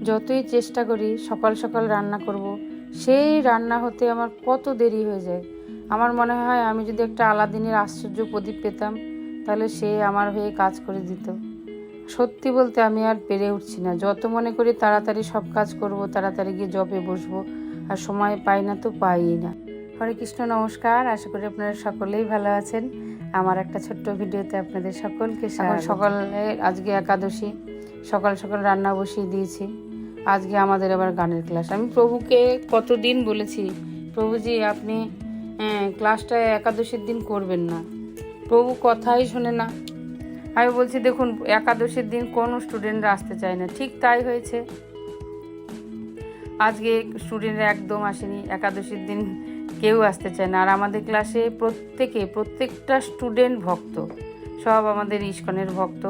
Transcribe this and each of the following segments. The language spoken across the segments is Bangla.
যতই চেষ্টা করি সকাল সকাল রান্না করব, সেই রান্না হতে আমার কত দেরি হয়ে যায়। আমার মনে হয় আমি যদি একটা আলাদিনের আশ্চর্য প্রদীপ পেতাম, তাহলে সে আমার হয়ে কাজ করে দিত। সত্যি বলতে আমি আর পেরে উঠছি না। যত মনে করি তাড়াতাড়ি সব কাজ করব, তাড়াতাড়ি গিয়ে জবে বসবো, আর সময় পাই না তো পাইই না। হরে কৃষ্ণ, নমস্কার। আশা করি আপনারা সকলেই ভালো আছেন। আমার একটা ছোট্ট ভিডিওতে আপনাদের সকলকে সকালে আজকে একাদশী, সকাল সকাল রান্না বসিয়ে দিয়েছি। আজকে আমাদের আবার গানের ক্লাস। আমি প্রভুকে কতদিন বলেছি, প্রভুজি আপনি ক্লাসটা একাদশীর দিন করবেন না। প্রভু কথাই শোনে না। আমি বলছি দেখুন, একাদশীর দিন কোনো স্টুডেন্টরা আসতে চায় না, ঠিক তাই হয়েছে। আজকে স্টুডেন্টরা একদম আসেনি, একাদশীর দিন কেউ আসতে চায় না। আর আমাদের ক্লাসে প্রত্যেকটা স্টুডেন্ট ভক্ত, সব আমাদের ইস্কনের ভক্ত,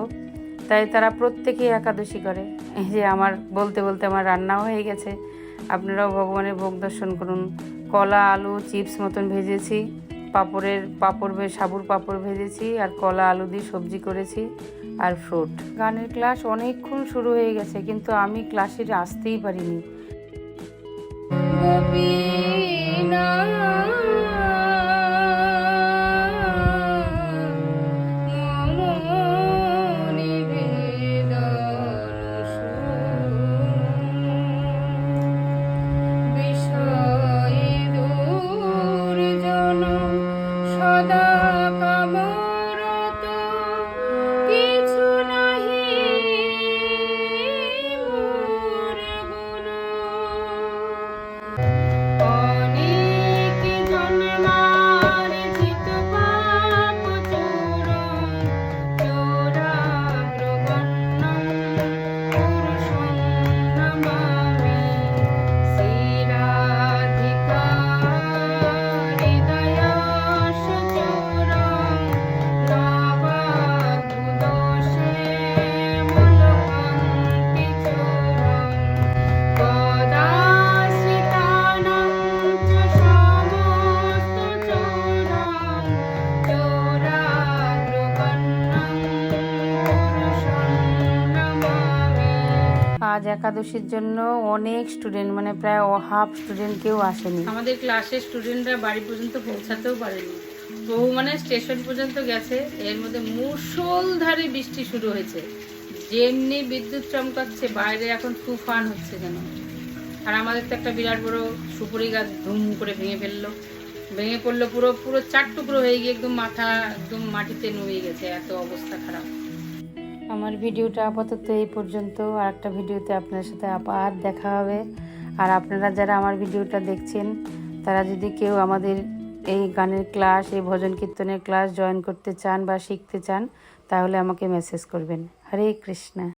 তাই তারা প্রত্যেকেই একাদশী করে। এই যে আমার বলতে বলতে আমার রান্নাও হয়ে গেছে। আপনারাও ভগবানের ভোগ দর্শন করুন। কলা আলু চিপস মতন ভেজেছি, সাবুর পাঁপড় ভেজেছি, আর কলা আলু দিয়ে সবজি করেছি, আর ফ্রুট। গানের ক্লাস অনেকক্ষণ শুরু হয়ে গেছে, কিন্তু আমি ক্লাসে আসতেই পারিনি। আজ একাদশীর জন্য অনেক স্টুডেন্ট, মানে প্রায় হাফ স্টুডেন্ট কেউ আসেনি। আমাদের ক্লাসের স্টুডেন্টরা বাড়ি পর্যন্ত পৌঁছাতেও পারেনি। বহু মানে স্টেশন পর্যন্ত গেছে। এর মধ্যে মুষলধারে বৃষ্টি শুরু হয়েছে, যেমনি বিদ্যুৎ চমকাচ্ছে, বাইরে এখন তুফান হচ্ছে যেন। আর আমাদের তো একটা বিরাট বড় সুপুরি গাছ ধুম করে ভেঙে পড়লো, পুরো 4 টুকরো হয়ে গিয়ে একদম মাথা একদম মাটিতে নুয়ে গেছে, এত অবস্থা খারাপ। আমার ভিডিওটা আপাতত এই পর্যন্ত। আর একটা ভিডিওতে আপনার সাথে আবার দেখা হবে। আর আপনারা যারা আমার ভিডিওটা দেখছেন, তারা যদি কেউ আমাদের এই গানের ক্লাস, এই ভজন কীর্তনের ক্লাস জয়েন করতে চান বা শিখতে চান, তাহলে আমাকে মেসেজ করবেন। হরে কৃষ্ণ।